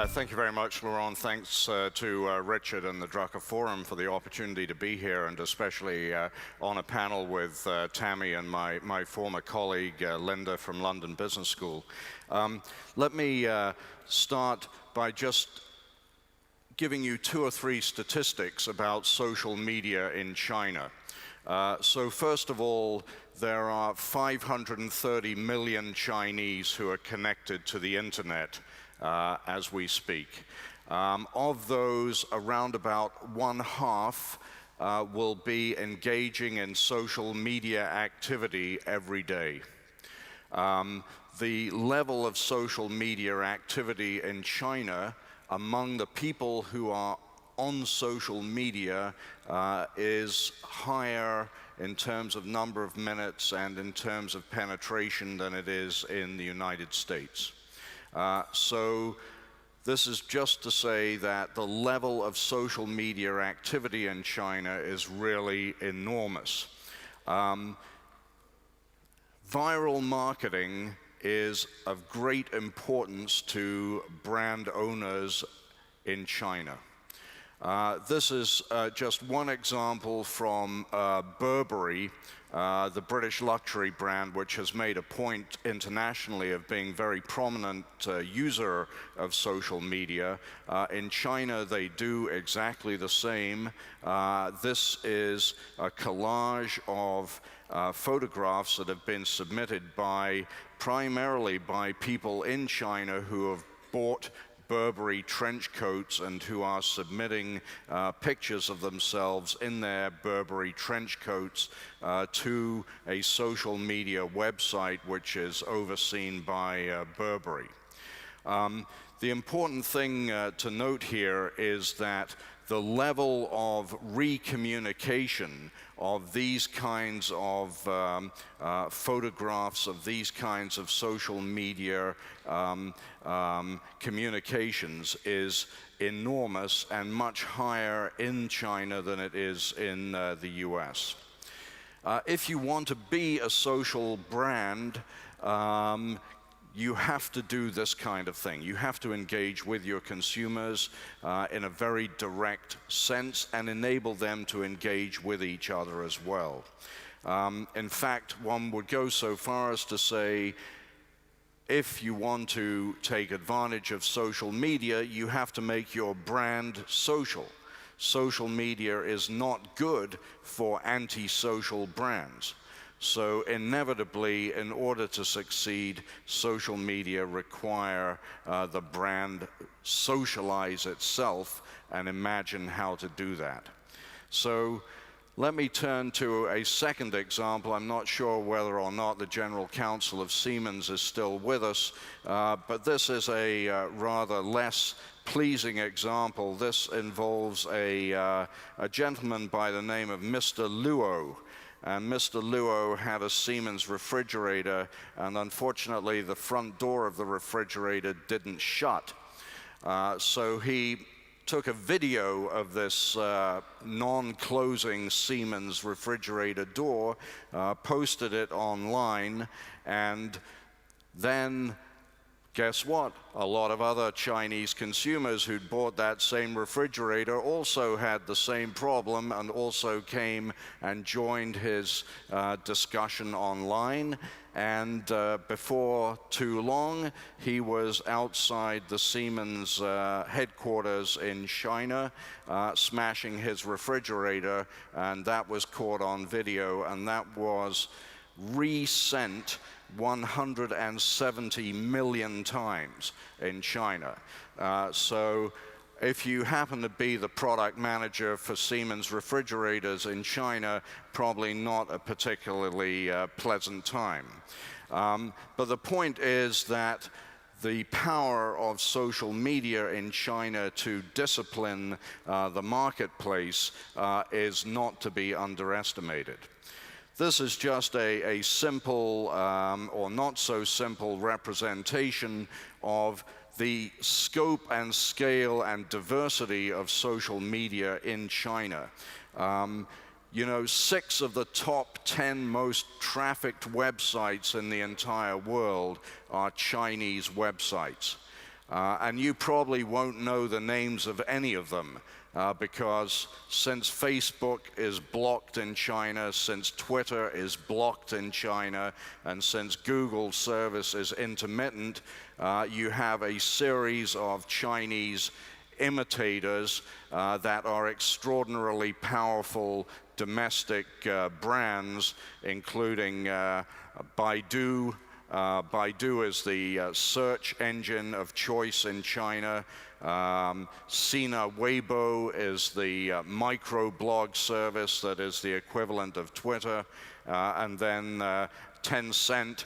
Thank you very much, Laurent. Thanks to Richard and the Drucker Forum for the opportunity to be here, and especially on a panel with Tammy and my former colleague, Linda from London Business School. Let me start by just giving you 2 or 3 statistics about social media in China. So first of all, there are 530 million Chinese who are connected to the internet as we speak. Of those, around about 1/2 will be engaging in social media activity every day. The level of social media activity in China among the people who are on social media is higher in terms of number of minutes and in terms of penetration than it is in the United States. So this is just to say that the level of social media activity in China is really enormous. Viral marketing is of great importance to brand owners in China. This is just one example from Burberry, the British luxury brand, which has made a point internationally of being very prominent user of social media. In China, they do exactly the same. This is a collage of photographs that have been submitted primarily by people in China who have bought Burberry trench coats and who are submitting pictures of themselves in their Burberry trench coats to a social media website which is overseen by Burberry. The important thing to note here is that the level of recommunication of these kinds of photographs, of these kinds of social media communications is enormous and much higher in China than it is in the US. If you want to be a social brand, you have to do this kind of thing. You have to engage with your consumers in a very direct sense and enable them to engage with each other as well. In fact, one would go so far as to say, if you want to take advantage of social media, you have to make your brand social. Social media is not good for anti-social brands. So inevitably, in order to succeed, social media require the brand socialize itself and imagine how to do that. So let me turn to a second example. I'm not sure whether or not the General Counsel of Siemens is still with us, but this is a rather less pleasing example. This involves a gentleman by the name of Mr. Luo. And Mr. Luo had a Siemens refrigerator, and unfortunately the front door of the refrigerator didn't shut. So he took a video of this non-closing Siemens refrigerator door, posted it online, and then guess what? A lot of other Chinese consumers who'd bought that same refrigerator also had the same problem and also came and joined his discussion online. And before too long, he was outside the Siemens headquarters in China, smashing his refrigerator, and that was caught on video, and that was resent 170 million times in China. So if you happen to be the product manager for Siemens refrigerators in China, probably not a particularly pleasant time. But the point is that the power of social media in China to discipline the marketplace is not to be underestimated. This is just a simple or not so simple representation of the scope and scale and diversity of social media in China. you know, 6 of the top 10 most trafficked websites in the entire world are Chinese websites. And you probably won't know the names of any of them because since Facebook is blocked in China, since Twitter is blocked in China, and since Google's service is intermittent, you have a series of Chinese imitators that are extraordinarily powerful domestic brands, including Baidu. Baidu is the search engine of choice in China. Sina Weibo is the microblog service that is the equivalent of Twitter. And then Tencent,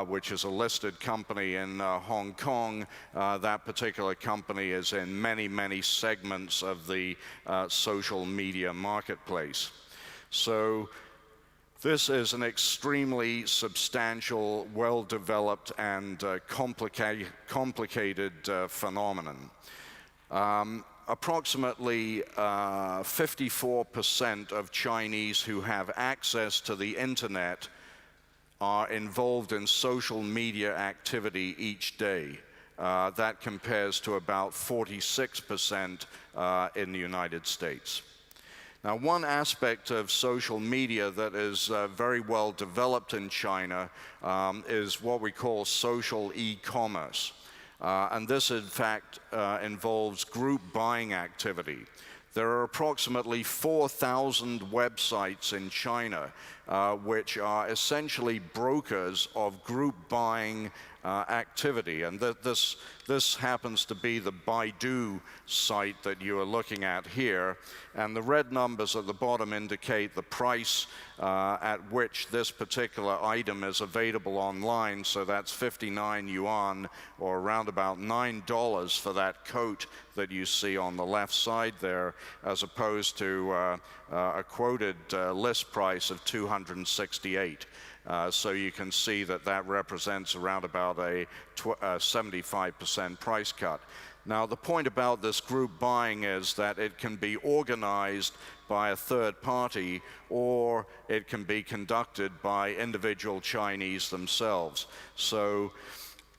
which is a listed company in Hong Kong. That particular company is in many, many segments of the social media marketplace. So this is an extremely substantial, well-developed, and complicated phenomenon. Approximately 54% of Chinese who have access to the internet are involved in social media activity each day. That compares to about 46% in the United States. Now, one aspect of social media that is very well developed in China is what we call social e-commerce. And this, in fact, involves group buying activity. There are approximately 4,000 websites in China which are essentially brokers of group buying activity. And this happens to be the Baidu site that you are looking at here. And the red numbers at the bottom indicate the price at which this particular item is available online. So that's 59 yuan, or around about $9 for that coat that you see on the left side there, as opposed to a quoted list price of 268. So you can see that that represents around about a 75% price cut. Now, the point about this group buying is that it can be organized by a third party, or it can be conducted by individual Chinese themselves. So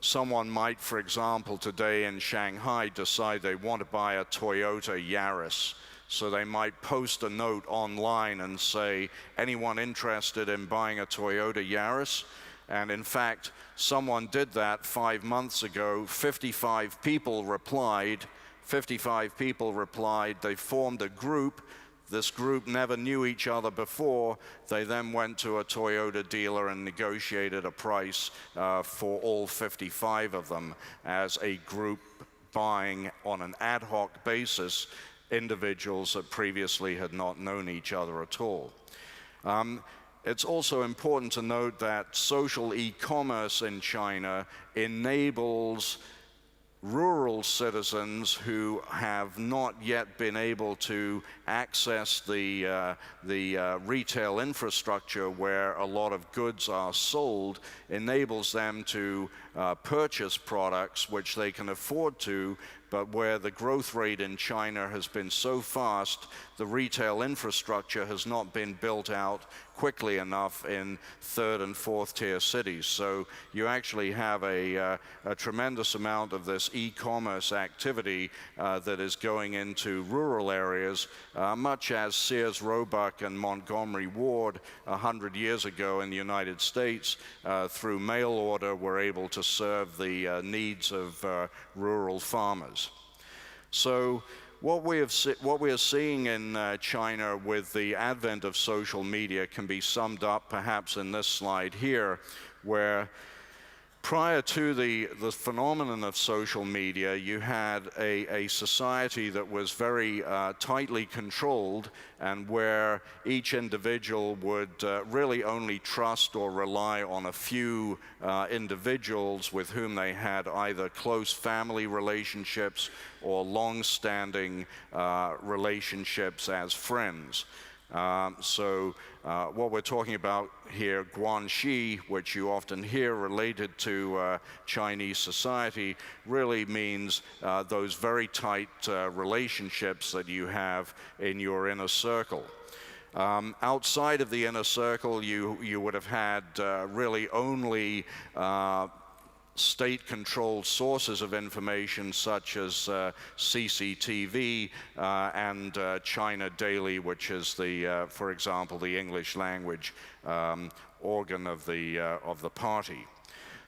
someone might, for example, today in Shanghai decide they want to buy a Toyota Yaris. So they might post a note online and say, anyone interested in buying a Toyota Yaris? And in fact, someone did that 5 months ago. 55 people replied. They formed a group. This group never knew each other before. They then went to a Toyota dealer and negotiated a price for all 55 of them as a group buying on an ad hoc basis individuals that previously had not known each other at all. It's also important to note that social e-commerce in China enables rural citizens who have not yet been able to access the retail infrastructure where a lot of goods are sold, enables them to purchase products which they can afford to, but where the growth rate in China has been so fast, the retail infrastructure has not been built out quickly enough in third and fourth tier cities. So you actually have a tremendous amount of this e-commerce activity that is going into rural areas, much as Sears Roebuck and Montgomery Ward 100 years ago in the United States, through mail order, were able to serve the needs of rural farmers. So what we are seeing in China with the advent of social media can be summed up perhaps in this slide here, where prior to the phenomenon of social media, you had a society that was very tightly controlled, and where each individual would really only trust or rely on a few individuals with whom they had either close family relationships or long-standing relationships as friends. What we're talking about here, guanxi, which you often hear related to Chinese society, really means those very tight relationships that you have in your inner circle. Outside of the inner circle, you would have had really only state-controlled sources of information such as CCTV and China Daily, which is the, for example, the English language organ of the party.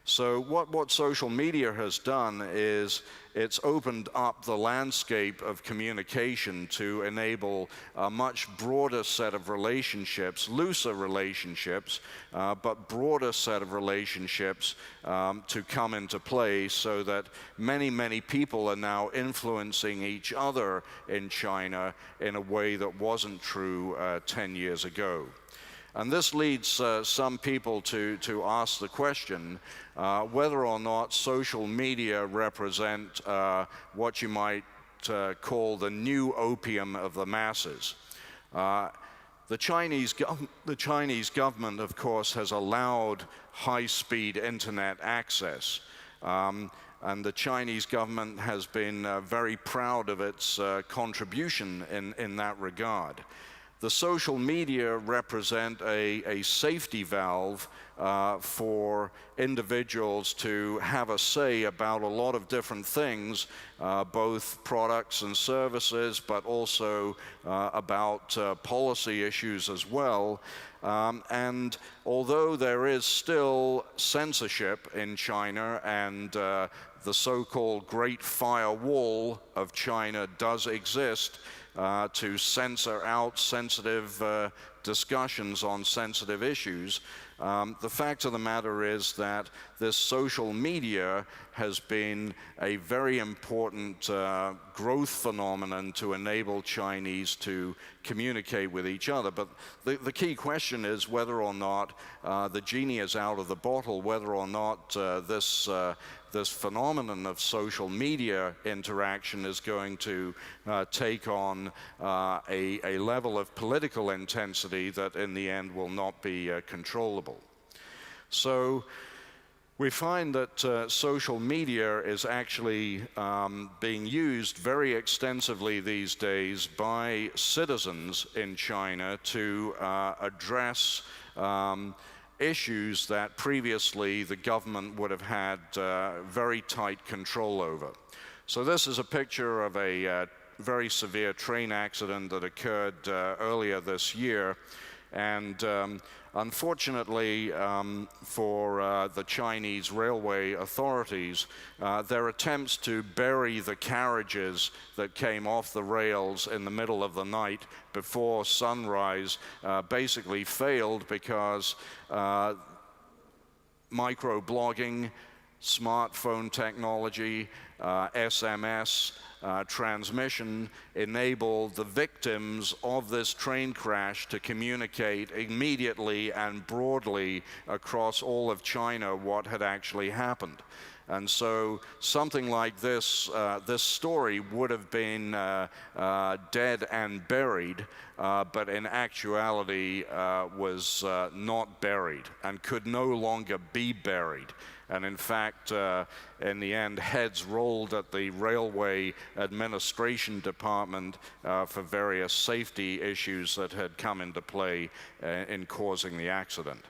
So what social media has done is it's opened up the landscape of communication to enable a much broader set of relationships, looser relationships, but broader set of relationships to come into play, so that many people are now influencing each other in China in a way that wasn't true 10 years ago. And this leads some people to ask the question whether or not social media represent what you might call the new opium of the masses. The Chinese government, of course, has allowed high-speed internet access. And the Chinese government has been very proud of its contribution in that regard. The social media represent a safety valve for individuals to have a say about a lot of different things, both products and services, but also about policy issues as well. And although there is still censorship in China, and the so-called Great Firewall of China does exist, to censor out sensitive discussions on sensitive issues, the fact of the matter is that this social media has been a very important growth phenomenon to enable Chinese to communicate with each other. But the key question is whether or not the genie is out of the bottle, whether or not this phenomenon of social media interaction is going to take on a level of political intensity that in the end will not be controllable. So we find that social media is actually being used very extensively these days by citizens in China to address issues that previously the government would have had very tight control over. So this is a picture of a very severe train accident that occurred earlier this year. And unfortunately for the Chinese railway authorities, their attempts to bury the carriages that came off the rails in the middle of the night before sunrise basically failed, because microblogging, smartphone technology, SMS, transmission enabled the victims of this train crash to communicate immediately and broadly across all of China what had actually happened. And so something like this, this story would have been dead and buried, but in actuality was not buried and could no longer be buried. And in fact, in the end, heads rolled at the Railway Administration Department for various safety issues that had come into play in causing the accident.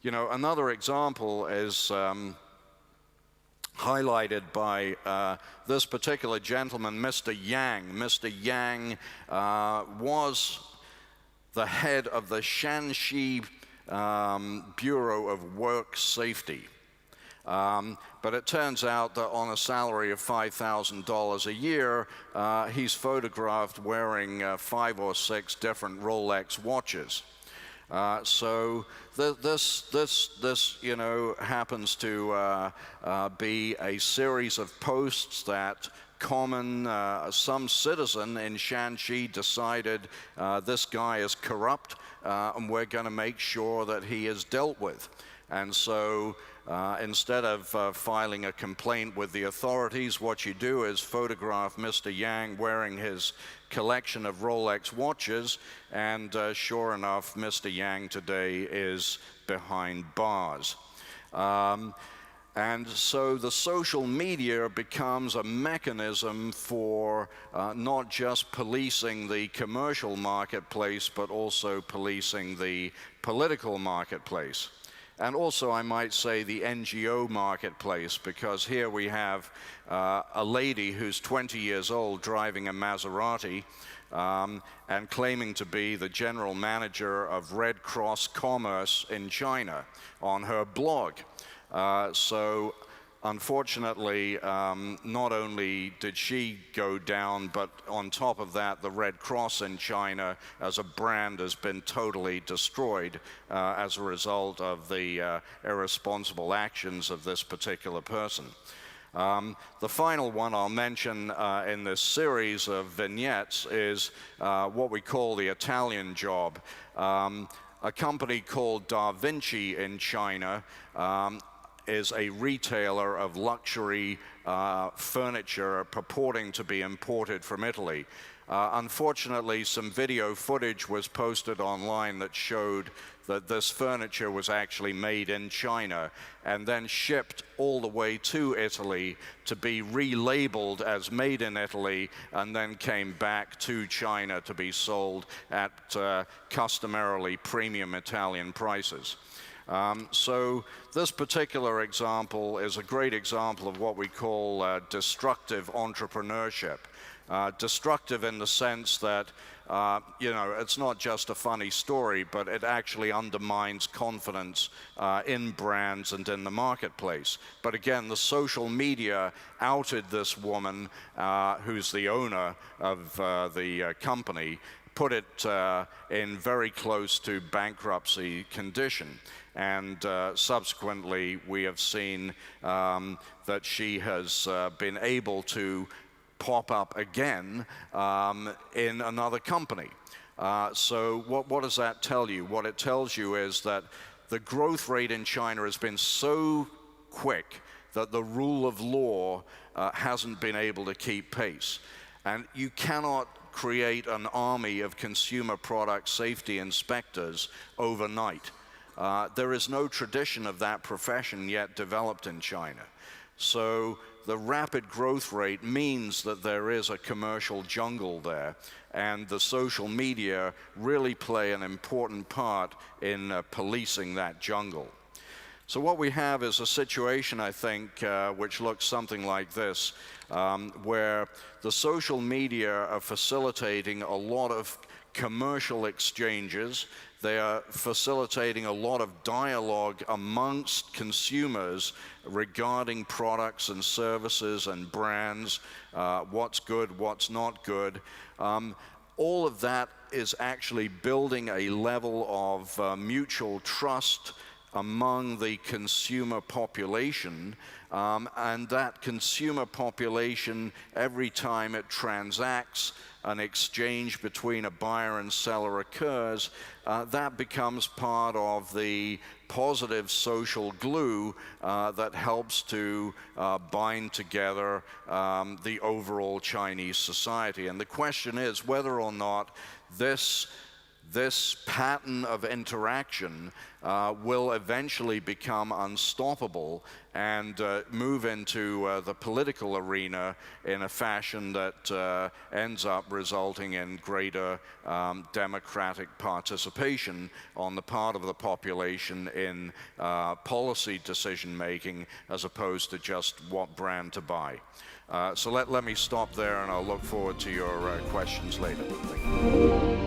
You know, another example is highlighted by this particular gentleman, Mr. Yang. Mr. Yang was the head of the Shanxi Bureau of Work Safety. But it turns out that on a salary of $5,000 a year, he's photographed wearing 5 or 6 different Rolex watches. So this you know, happens to be a series of posts that some citizen in Shanxi decided this guy is corrupt, and we're going to make sure that he is dealt with. And so instead of filing a complaint with the authorities, what you do is photograph Mr. Yang wearing his collection of Rolex watches, and sure enough, Mr. Yang today is behind bars. And so the social media becomes a mechanism for not just policing the commercial marketplace, but also policing the political marketplace. And also, I might say, the NGO marketplace, because here we have a lady who's 20 years old driving a Maserati and claiming to be the general manager of Red Cross Commerce in China on her blog. So unfortunately, not only did she go down, but on top of that, the Red Cross in China as a brand has been totally destroyed as a result of the irresponsible actions of this particular person. The final one I'll mention in this series of vignettes is what we call the Italian job. A company called Da Vinci in China is a retailer of luxury furniture purporting to be imported from Italy. Unfortunately, some video footage was posted online that showed that this furniture was actually made in China and then shipped all the way to Italy to be relabeled as made in Italy, and then came back to China to be sold at customarily premium Italian prices. So this particular example is a great example of what we call destructive entrepreneurship. Destructive in the sense that, you know, it's not just a funny story, but it actually undermines confidence in brands and in the marketplace. But again, the social media outed this woman, who's the owner of the company, put it in very close to bankruptcy condition. And subsequently, we have seen that she has been able to pop up again in another company. So what does that tell you? What it tells you is that the growth rate in China has been so quick that the rule of law hasn't been able to keep pace. And you cannot create an army of consumer product safety inspectors overnight. There is no tradition of that profession yet developed in China. So the rapid growth rate means that there is a commercial jungle there, and the social media really play an important part in policing that jungle. So what we have is a situation, I think, which looks something like this, where the social media are facilitating a lot of commercial exchanges. They are facilitating a lot of dialogue amongst consumers regarding products and services and brands, what's good, what's not good. All of that is actually building a level of mutual trust among the consumer population, and that consumer population, every time it transacts, an exchange between a buyer and seller occurs, that becomes part of the positive social glue that helps to bind together the overall Chinese society. And the question is whether or not this pattern of interaction will eventually become unstoppable and move into the political arena in a fashion that ends up resulting in greater democratic participation on the part of the population in policy decision making, as opposed to just what brand to buy. So let me stop there, and I'll look forward to your questions later. Thank you.